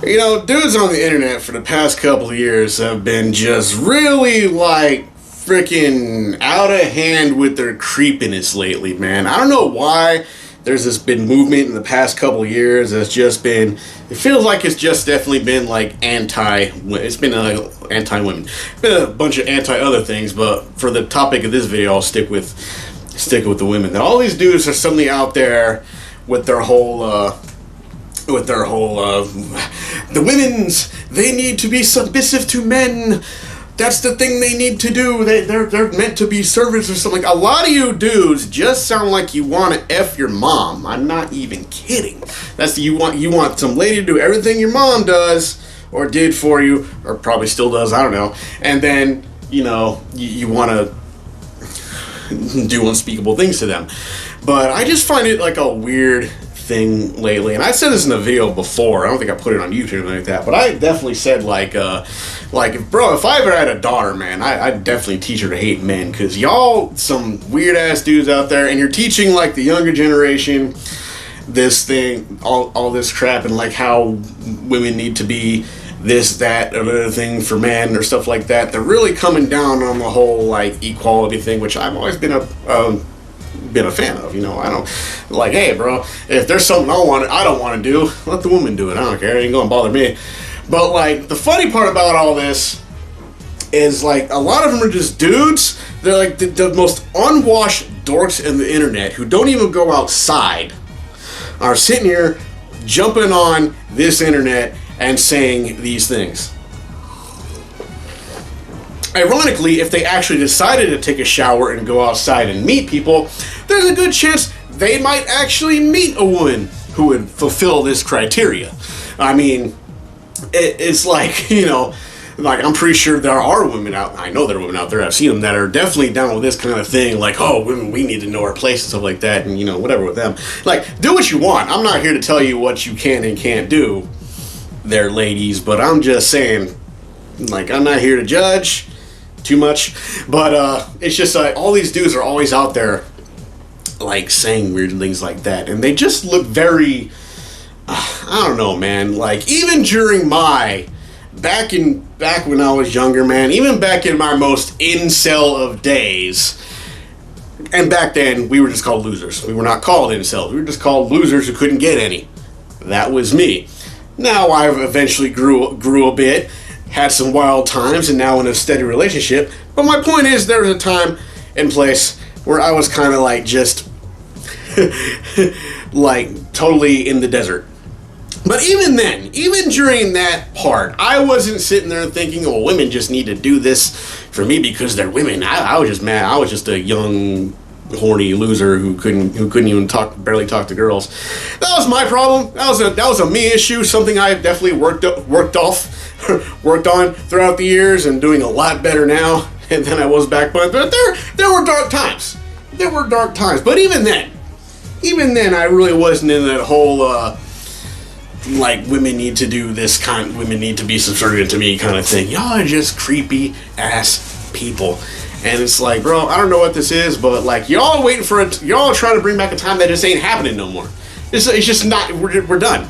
You know, dudes on the internet for the past couple of years have been just really like freaking out of hand with their creepiness lately, man. I don't know why there's this been movement in the past couple of years that's just been, it feels like it's just definitely been like it's been anti-women. Been a bunch of anti-other things, but for the topic of this video, I'll stick with the women. Now, all these dudes are suddenly out there with their whole, the women's, they need to be submissive to men. That's the thing they need to do. They're meant to be servants or something. A lot of you dudes just sound like you want to F your mom. I'm not even kidding. You want some lady to do everything your mom does or did for you, or probably still does, I don't know. And then, you want to do unspeakable things to them. But I just find it like a weird thing lately, and I said this in a video before. I don't think I put it on YouTube or anything like that, but I definitely said bro, if I ever had a daughter, man, I'd definitely teach her to hate men, because y'all some weird ass dudes out there, and you're teaching like the younger generation this thing, all this crap, and like how women need to be this, that, or other thing for men or stuff like that. They're really coming down on the whole like equality thing, which I've always been a fan of. I don't like, hey bro, if there's something I don't want to do, let the woman do it. I don't care, it ain't gonna bother me. But like, the funny part about all this is like, a lot of them are just dudes. They're like the most unwashed dorks in the internet who don't even go outside, are sitting here jumping on this internet and saying these things. Ironically, if they actually decided to take a shower and go outside and meet people, there's a good chance they might actually meet a woman who would fulfill this criteria. I mean, it's like, like, I'm pretty sure there are women out, I know there are women out there, I've seen them, that are definitely down with this kind of thing, like, oh, women, we need to know our place and stuff like that, and, whatever with them. Like, do what you want. I'm not here to tell you what you can and can't do there, ladies, but I'm just saying, like, I'm not here to judge too much, but it's just like, all these dudes are always out there like saying weird things like that, and they just look very I don't know, man. Like, even during back when I was younger, man, even back in my most incel of days, and back then we were just called losers. We were not called incels, we were just called losers who couldn't get any. That was me. Now I've eventually grew a bit, had some wild times, and now in a steady relationship. But my point is, there was a time and place where I was kind of like just like totally in the desert. But even then, even during that part, I wasn't sitting there thinking, oh, women just need to do this for me because they're women. I was just mad. I was just a young, horny loser who couldn't even barely talk to girls. That was my problem. That was a me issue, something I definitely worked on throughout the years, and doing a lot better now than I was back then. But there were dark times. There were dark times. But even then, I really wasn't in that whole like, women need to do this women need to be subservient to me kind of thing. Y'all are just creepy ass people. And it's like, bro, I don't know what this is, but like, y'all waiting for it. Y'all trying to bring back a time that just ain't happening no more. It's just not. We're done.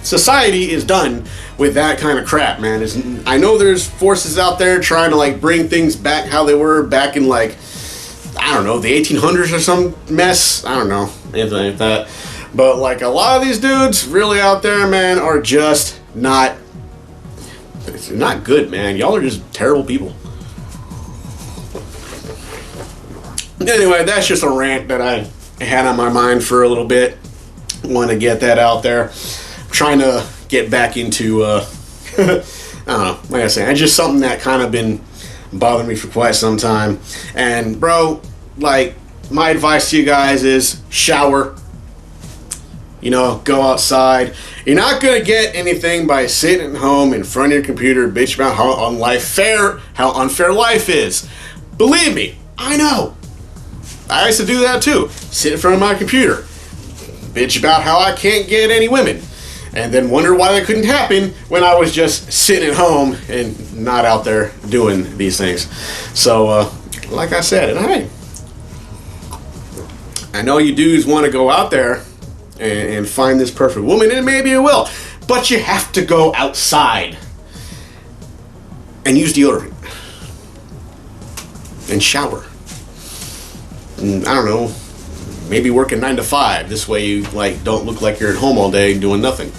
Society is done with that kind of crap, man. I know there's forces out there trying to like bring things back how they were back in, like, I don't know, the 1800s or some mess. I don't know, anything like that. But like, a lot of these dudes really out there, man, are just not good, man. Y'all are just terrible people. Anyway, that's just a rant that I had on my mind for a little bit. Want to get that out there. I'm trying to get back into, I don't know, like I say, it's just something that kind of been bothering me for quite some time. And bro, like, my advice to you guys is shower. Go outside. You're not gonna get anything by sitting at home in front of your computer bitch about how unfair life is. Believe me, I know. I used to do that too. Sit in front of my computer, bitch about how I can't get any women, and then wonder why that couldn't happen when I was just sitting at home and not out there doing these things. So, like I said, and hey, I know you dudes want to go out there and find this perfect woman, and maybe it will. But you have to go outside and use deodorant and shower. And, I don't know, maybe working 9 to 5. This way you don't look like you're at home all day doing nothing.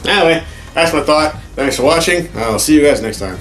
Anyway, that's my thought. Thanks for watching. I'll see you guys next time.